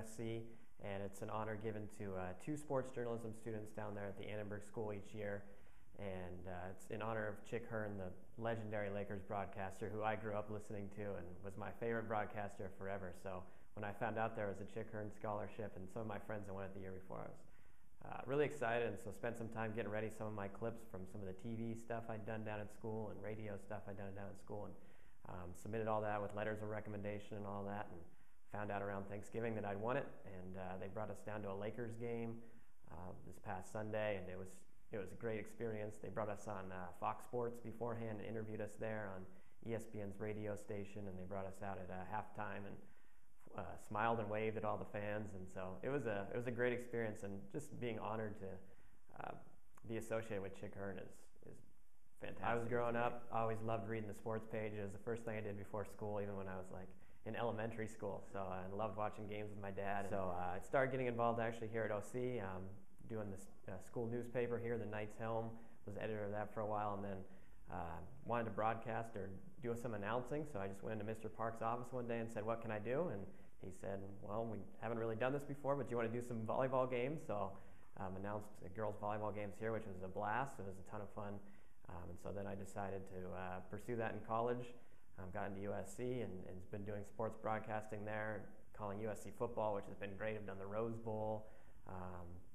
USC, and it's an honor given to 2 sports journalism students down there at the Annenberg School each year. And it's in honor of Chick Hearn, the legendary Lakers broadcaster who I grew up listening to and was my favorite broadcaster forever. So when I found out there was a Chick Hearn scholarship, and some of my friends that went it the year before, I was really excited, and so spent some time getting ready some of my clips from some of the TV stuff I'd done down at school and radio stuff I'd done down at school, and submitted all that with letters of recommendation and all that, and found out around Thanksgiving that I'd won it, and they brought us down to a Lakers game this past Sunday, and it was a great experience. They brought us on Fox Sports beforehand and interviewed us there on ESPN's radio station, and they brought us out at halftime and smiled and waved at all the fans, and so it was a great experience, and just being honored to be associated with Chick Hearn is fantastic. I was growing up, I always loved reading the sports page. It was the first thing I did before school, even when I was like in elementary school. So I loved watching games with my dad. So I started getting involved actually here at OC, doing the school newspaper here, the Knight's Helm. Was editor of that for a while, and then wanted to broadcast or do some announcing. So I just went into Mr. Park's office one day and said, "What can I do?" And he said, "Well, we haven't really done this before, but do you want to do some volleyball games?" So announced girls volleyball games here, which was a blast. It was a ton of fun. And so then I decided to pursue that in college. Got into USC and been doing sports broadcasting there, calling USC football, which has been great. I've done the Rose Bowl.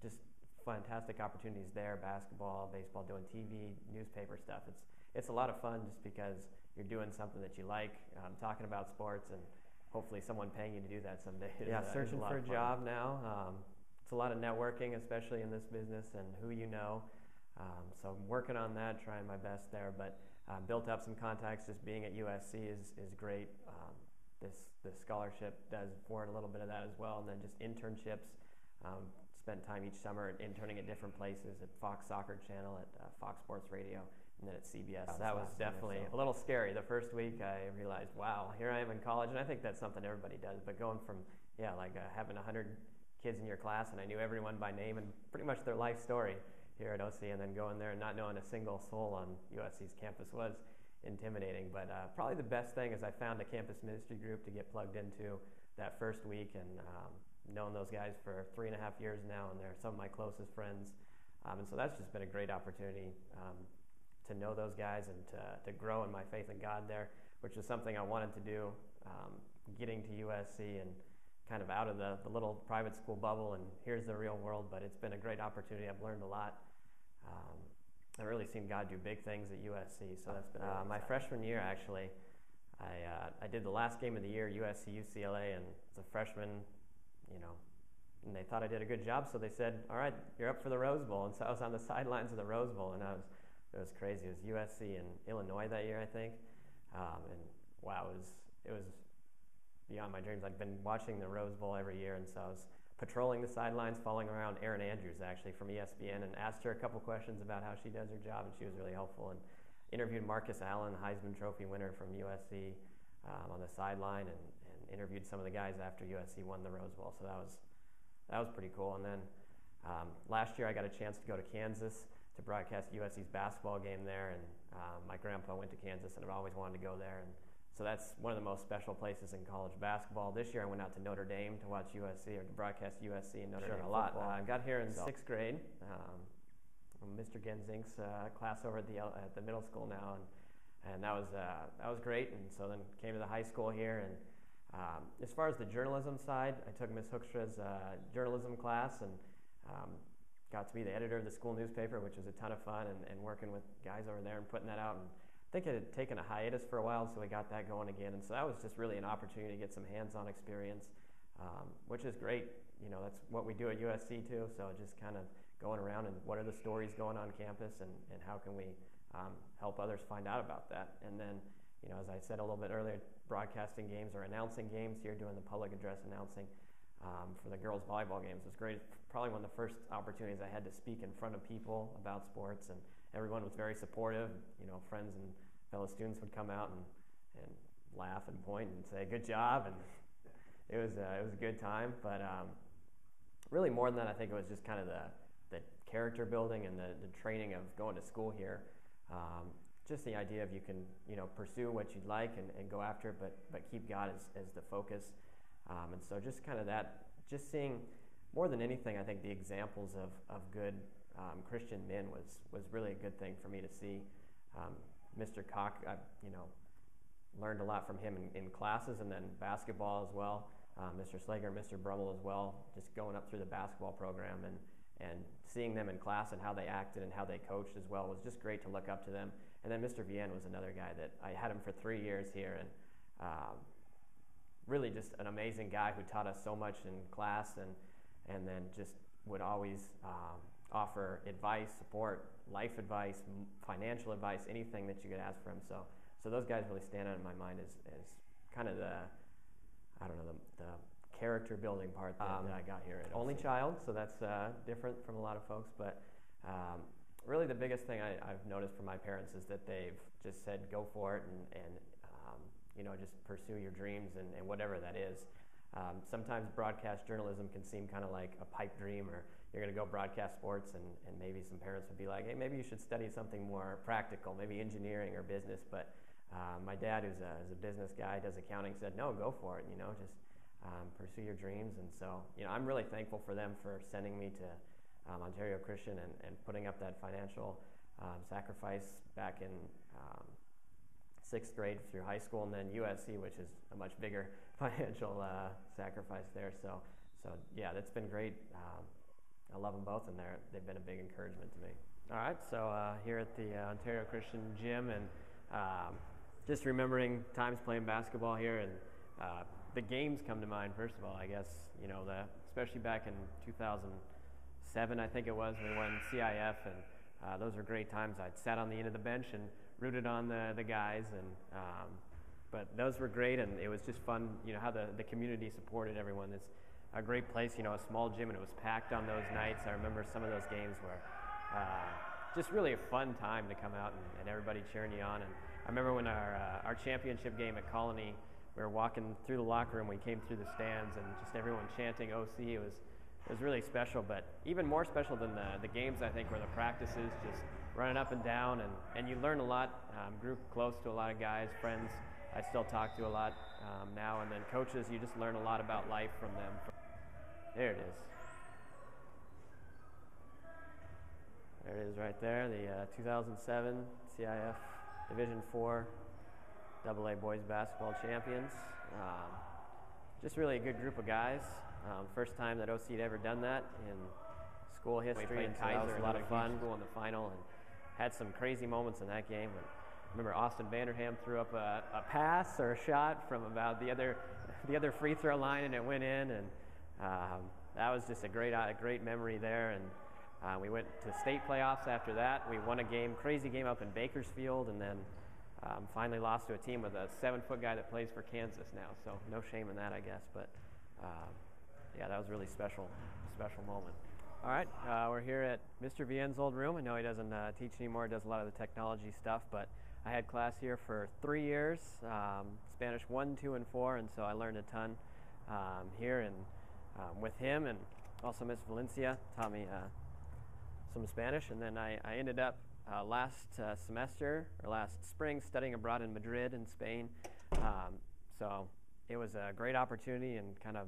Just fantastic opportunities there, basketball, baseball, doing TV, newspaper stuff. It's a lot of fun just because you're doing something that you like, talking about sports, and hopefully someone paying you to do that someday. Searching for a job now. It's a lot of networking, especially in this business, and who you know. So I'm working on that, trying my best there, but built up some contacts. Just being at USC is great. This scholarship does warrant a little bit of that as well, and then just internships. Spent time each summer interning at different places, at Fox Soccer Channel, at Fox Sports Radio, and then at CBS. That was definitely a little scary. The first week I realized, wow, here I am in college, and I think that's something everybody does, but going from, having 100 kids in your class, and I knew everyone by name and pretty much their life story here at OC, and then going there and not knowing a single soul on USC's campus was intimidating. But probably the best thing is I found a campus ministry group to get plugged into that first week, and known those guys for 3.5 years now, and they're some of my closest friends. And so that's just been a great opportunity to know those guys and to grow in my faith in God there, which is something I wanted to do, getting to USC and kind of out of the little private school bubble, and here's the real world. But it's been a great opportunity. I've learned a lot. I've really seen God do big things at USC, so that's been really my freshman year, actually. I did the last game of the year, USC-UCLA, and as a freshman, and they thought I did a good job, so they said, "All right, you're up for the Rose Bowl." And so I was on the sidelines of the Rose Bowl, and it was crazy. It was USC and Illinois that year, I think, and wow, it was beyond my dreams. I'd been watching the Rose Bowl every year, and so I was patrolling the sidelines, following around Erin Andrews, actually, from ESPN, and asked her a couple questions about how she does her job, and she was really helpful, and interviewed Marcus Allen, Heisman Trophy winner from USC, on the sideline, and interviewed some of the guys after USC won the Rose Bowl. So that was pretty cool. And then last year I got a chance to go to Kansas to broadcast USC's basketball game there, and my grandpa went to Kansas, and I've always wanted to go there, and so that's one of the most special places in college basketball. This year I went out to Notre Dame to watch USC, or to broadcast USC and Notre Dame a lot. I got here in 6th grade. Mr. Genzink's class over at the middle school now, and that was great. And so then came to the high school here, and as far as the journalism side, I took Ms. Hoekstra's journalism class, and got to be the editor of the school newspaper, which was a ton of fun, and working with guys over there and putting that out. And I think it had taken a hiatus for a while, so we got that going again. And so that was just really an opportunity to get some hands-on experience, which is great. That's what we do at USC too. So just kind of going around and what are the stories going on campus, and how can we help others find out about that. And then, as I said a little bit earlier, broadcasting games or announcing games here, doing the public address announcing for the girls volleyball games was great. Probably one of the first opportunities I had to speak in front of people about sports, and everyone was very supportive. Friends and fellow students would come out and laugh and point and say good job, and it was a good time. But really more than that, I think it was just kind of the character building and the training of going to school here. Just the idea of you can pursue what you'd like and go after it, but keep God as the focus. And so just kind of that just seeing, more than anything, I think the examples of good Christian men was really a good thing for me to see. Mr. Koch, I learned a lot from him in classes, and then basketball as well. Mr. Slager, Mr. Brummel as well, just going up through the basketball program and seeing them in class and how they acted and how they coached as well was just great to look up to them. And then Mr. Vienne was another guy that I had him for 3 years here, and really just an amazing guy who taught us so much in class, and then just would always offer advice, support, life advice, financial advice, anything that you could ask for him. So those guys really stand out in my mind as kind of the character building part that I got here at OC. Only child, so that's different from a lot of folks, but really the biggest thing I've noticed from my parents is that they've just said go for it and just pursue your dreams and whatever that is. Sometimes broadcast journalism can seem kind of like a pipe dream, or you're going to go broadcast sports, and maybe some parents would be like, hey, maybe you should study something more practical, maybe engineering or business. But my dad, who's a business guy, does accounting, said, no, go for it, just pursue your dreams. And so, I'm really thankful for them for sending me to Ontario Christian and putting up that financial sacrifice back in 6th grade through high school, and then USC, which is a much bigger financial sacrifice there. So yeah, that's been great. I love them both, and they've been a big encouragement to me. All right, so here at the Ontario Christian Gym, and just remembering times playing basketball here, and the games come to mind. First of all, I guess especially back in 2007, I think it was, we won CIF, and those were great times. I'd sat on the end of the bench and rooted on the guys, and but those were great, and it was just fun. How the community supported everyone. It's a great place, a small gym, and it was packed on those nights. I remember some of those games were just really a fun time to come out and everybody cheering you on. And I remember when our championship game at Colony, we were walking through the locker room, we came through the stands, and just everyone chanting OC. It was really special, but even more special than the games, I think, were the practices, just running up and down, and you learn a lot. Grew close to a lot of guys, friends I still talk to a lot now, and then coaches, you just learn a lot about life from them. There it is. There it is right there, the 2007 CIF Division IV AA Boys Basketball Champions. Just really a good group of guys. First time that OC had ever done that in school history, and so that was a lot of fun. In the final, and had some crazy moments in that game. I remember Austin Vanderham threw up a pass or a shot from about the other free throw line, and it went in, and that was just a great memory there. And we went to state playoffs after that. We won a crazy game up in Bakersfield, and then finally lost to a team with a 7-foot guy that plays for Kansas now. So no shame in that, I guess. But yeah, that was a really special moment. All right, we're here at Mr. Vienne's old room. I know he doesn't teach anymore, does a lot of the technology stuff, but I had class here for 3 years, Spanish 1, 2, and 4, and so I learned a ton here and with him, and also Miss Valencia taught me some Spanish, and then I ended up last spring studying abroad in Madrid in Spain. So it was a great opportunity, and kind of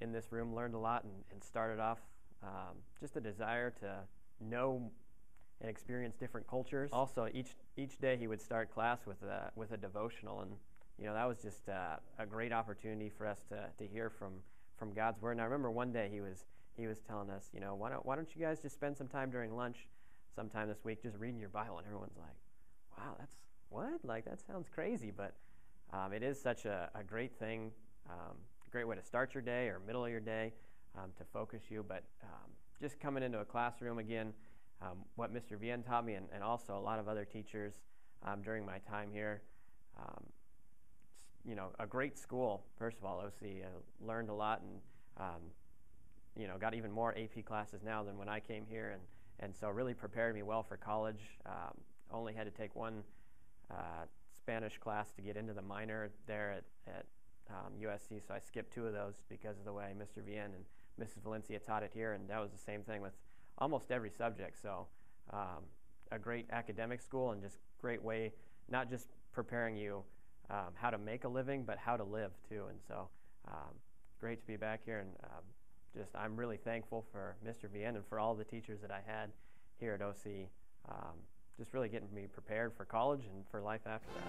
in this room learned a lot and started off just a desire to know and experience different cultures. Also, each day he would start class with a devotional, and that was just a great opportunity for us to hear from God's word. And I remember one day he was telling us, why don't you guys just spend some time during lunch sometime this week just reading your Bible? And everyone's like, wow, that's what? Like, that sounds crazy, but it is such a great thing, great way to start your day or middle of your day to focus you. But just coming into a classroom again, what Mr. Vienne taught me, and also a lot of other teachers during my time here. A great school, first of all. OC learned a lot, and got even more AP classes now than when I came here, and so really prepared me well for college. Only had to take one Spanish class to get into the minor there at USC, so I skipped 2 of those because of the way Mr. Vienne and Mrs. Valencia taught it here, and that was the same thing with almost every subject. So a great academic school, and just great way, not just preparing you how to make a living, but how to live too. And so great to be back here, and I'm really thankful for Mr. Vienne and for all the teachers that I had here at OC, just really getting me prepared for college and for life after that.